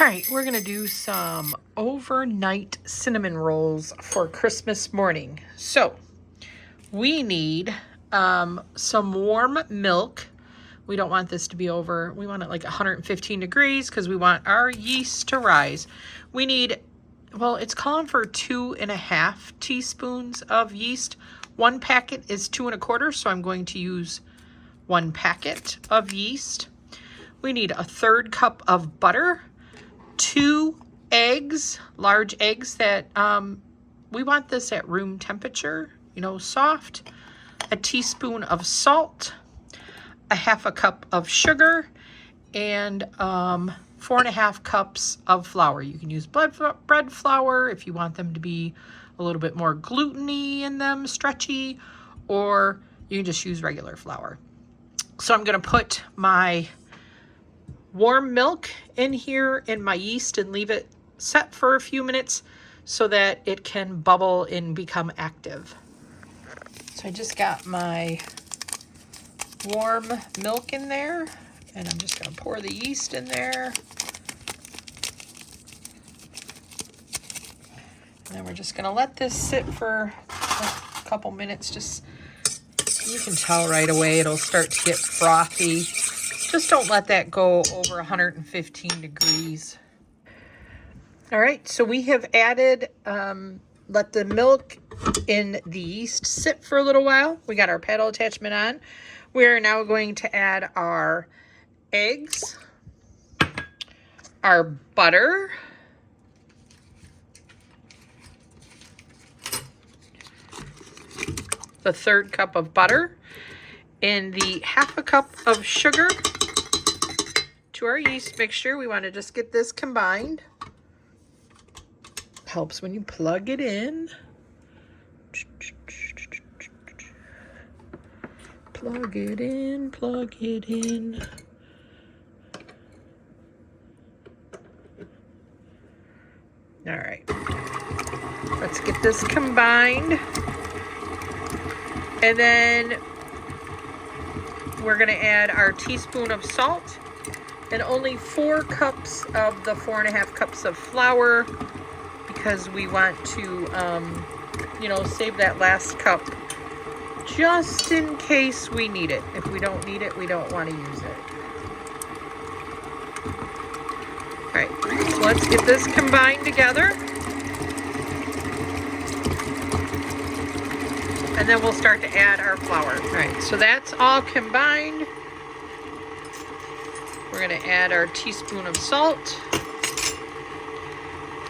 All right, we're gonna do some overnight cinnamon rolls for Christmas morning. So we need some warm milk. We don't want this to be over, we want it like 115 degrees because we want our yeast to rise. We need, well, it's calling for 2.5 teaspoons of yeast. One packet is 2 1/4, so I'm going to use 1 packet of yeast. We need a 1/3 cup of butter, 2 eggs, large eggs that we want this at room temperature, you know, soft, a teaspoon of salt, a 1/2 cup of sugar, and 4.5 cups of flour. You can use bread flour if you want them to be a little bit more gluten-y in them, stretchy, or you can just use regular flour. So I'm gonna put my warm milk in here in my yeast and leave it set for a few minutes so that it can bubble and become active. So I just got my warm milk in there and I'm just going to pour the yeast in there. And then we're just going to let this sit for a couple minutes. Just, you can tell right away it'll start to get frothy. Just don't let that go over 115 degrees. All right, so we have added, let the milk in the yeast sit for a little while. We got our paddle attachment on. We are now going to add our eggs, our butter, the 1/3 cup of butter, and the 1/2 cup of sugar to our yeast mixture. We want to just get this combined. Helps when you plug it in. Plug it in, plug it in. All right, let's get this combined. And then we're gonna add our teaspoon of salt and only 4 cups of the 4.5 cups of flour because we want to, you know, save that last cup just in case we need it. If we don't need it, we don't want to use it. All right, so let's get this combined together. And then we'll start to add our flour. All right, so that's all combined. We're gonna add our teaspoon of salt.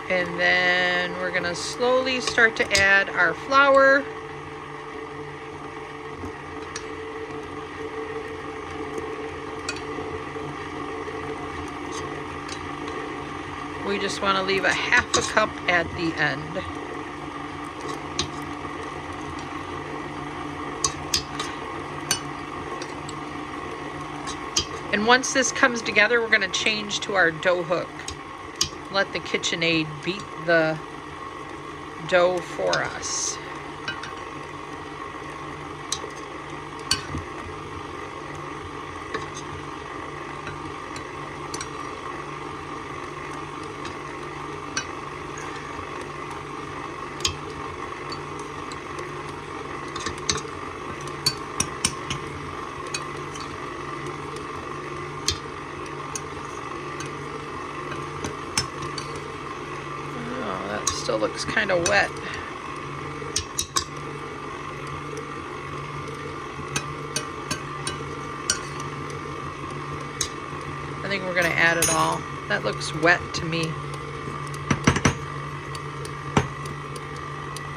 And then we're gonna slowly start to add our flour. We just wanna leave a 1/2 cup at the end. And once this comes together, we're gonna change to our dough hook. Let the KitchenAid beat the dough for us. Still looks kind of wet. I think we're going to add it all. That looks wet to me.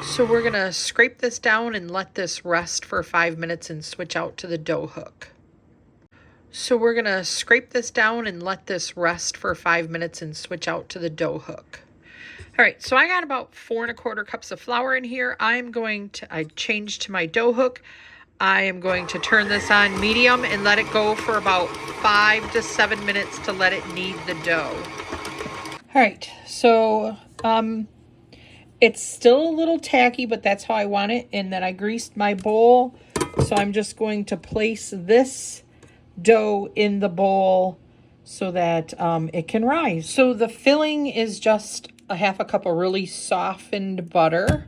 So we're going to scrape this down and let this rest for 5 minutes and switch out to the dough hook. So we're going to scrape this down and let this rest for 5 minutes and switch out to the dough hook. All right, so I got about 4 1/4 cups of flour in here. I changed to my dough hook. I am going to turn this on medium and let it go for about 5 to 7 minutes to let it knead the dough. All right, so it's still a little tacky, but that's how I want it. And then I greased my bowl. So I'm just going to place this dough in the bowl so that it can rise. So the filling is just a half a cup of really softened butter,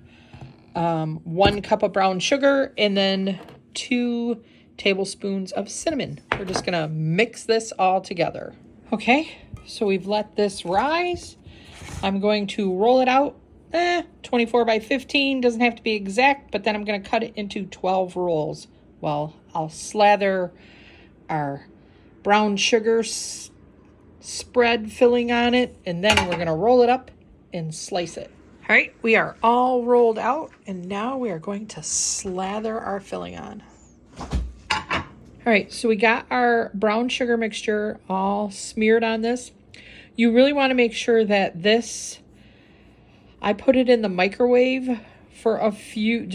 1 cup of brown sugar, and then 2 tablespoons of cinnamon. We're just gonna mix this all together. Okay, so we've let this rise. I'm going to roll it out, 24 by 15, doesn't have to be exact, but then I'm gonna cut it into 12 rolls. Well, I'll slather our brown sugar spread filling on it, and then we're gonna roll it up and slice it. All right, we are all rolled out, and now we are going to slather our filling on. All right, so we got our brown sugar mixture all smeared on this. You really want to make sure that this, I put it in the microwave for a few,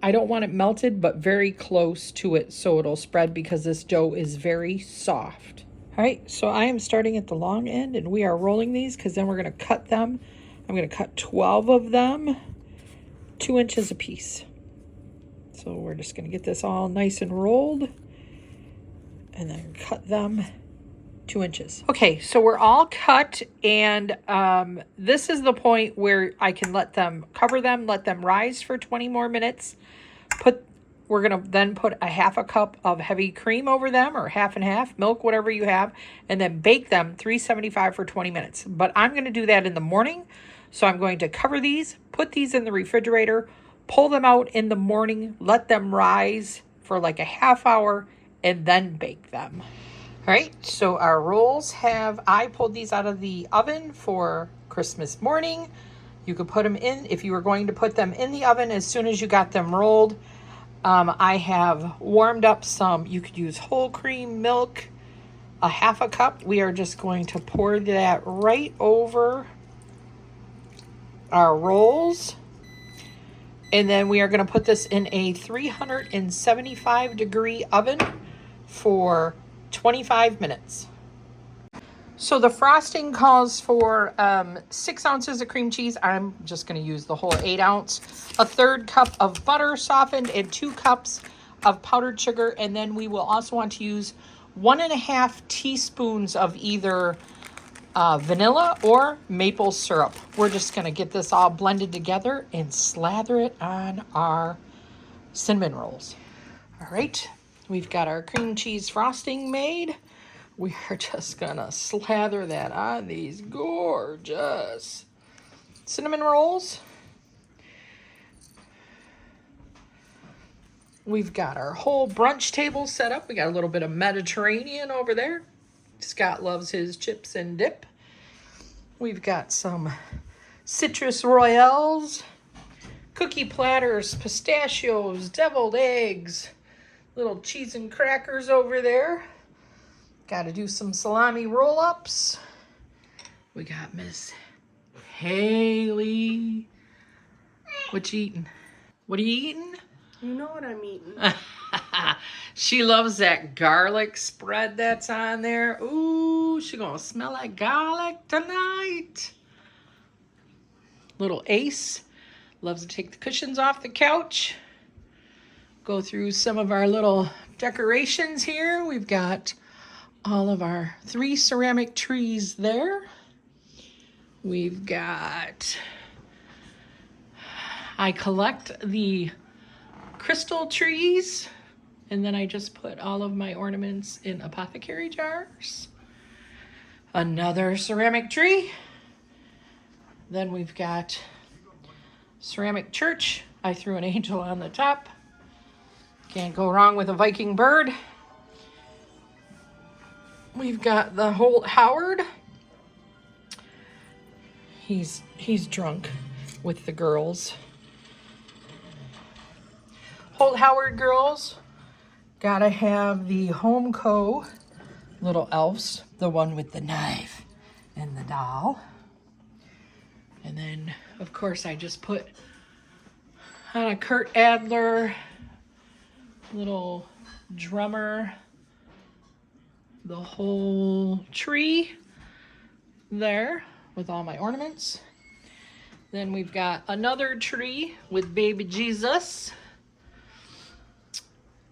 I don't want it melted, but very close to it so it'll spread, because this dough is very soft. All right, so I am starting at the long end, and we are rolling these because then we're going to cut them. I'm going to cut 12 of them, 2 inches a piece. So we're just going to get this all nice and rolled and then cut them 2 inches. Okay, so we're all cut, and this is the point where I can let them, cover them, let them rise for 20 more minutes. We're gonna then put a half a cup of heavy cream over them, or half and half, milk, whatever you have, and then bake them 375 for 20 minutes. But I'm gonna do that in the morning. So I'm going to cover these, put these in the refrigerator, pull them out in the morning, let them rise for like a half hour, and then bake them. All right, so our rolls I pulled these out of the oven for Christmas morning. You could put them in, if you were going to put them in the oven as soon as you got them rolled. I have warmed up some, you could use whole cream milk, a half a cup. We are just going to pour that right over our rolls. And then we are going to put this in a 375 degree oven for 25 minutes. So the frosting calls for 6 ounces of cream cheese. I'm just going to use the whole 8 ounce. A 1/3 cup of butter softened, and 2 cups of powdered sugar. And then we will also want to use 1.5 teaspoons of either vanilla or maple syrup. We're just going to get this all blended together and slather it on our cinnamon rolls. All right, we've got our cream cheese frosting made. We are just gonna slather that on these gorgeous cinnamon rolls. We've got our whole brunch table set up. We got a little bit of Mediterranean over there. Scott loves his chips and dip. We've got some citrus royales, cookie platters, pistachios, deviled eggs, little cheese and crackers over there. Got to do some salami roll-ups. We got Miss Haley. What you eating? What are you eating? You know what I'm eating. She loves that garlic spread that's on there. Ooh, she gonna smell like garlic tonight. Little Ace loves to take the cushions off the couch. Go through some of our little decorations here. We've got all of our 3 ceramic trees there. We've got, I collect the crystal trees, and then I just put all of my ornaments in apothecary jars. Another ceramic tree. Then we've got ceramic church. I threw an angel on the top. Can't go wrong with a Viking bird. We've got the Holt Howard. He's drunk with the girls. Holt Howard girls. Gotta have the Home Co. little elves. The one with the knife and the doll. And then, of course, I just put on a Kurt Adler little drummer, the whole tree there with all my ornaments. Then we've got another tree with baby Jesus.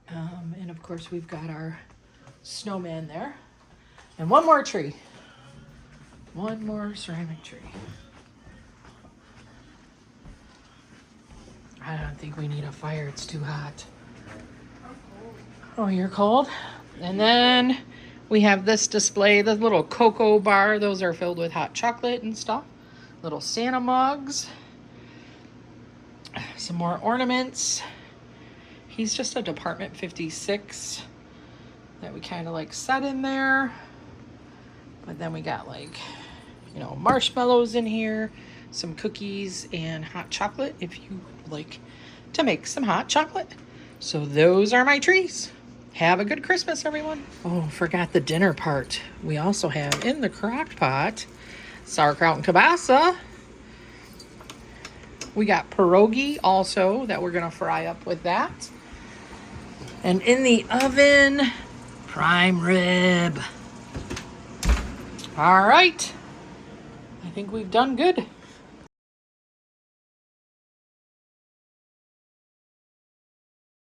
And of course we've got our snowman there. And one more tree. One more ceramic tree. I don't think we need a fire. It's too hot. Oh, you're cold? And then we have this display, the little cocoa bar. Those are filled with hot chocolate and stuff. Little Santa mugs. Some more ornaments. He's just a Department 56 that we kind of like set in there. But then we got like, you know, marshmallows in here, some cookies, and hot chocolate if you would like to make some hot chocolate. So those are my trees. Have a good Christmas, everyone. Oh, forgot the dinner part. We also have in the crock pot sauerkraut and kielbasa. We got pierogi also that we're gonna fry up with that. And in the oven, prime rib. All right. I think we've done good.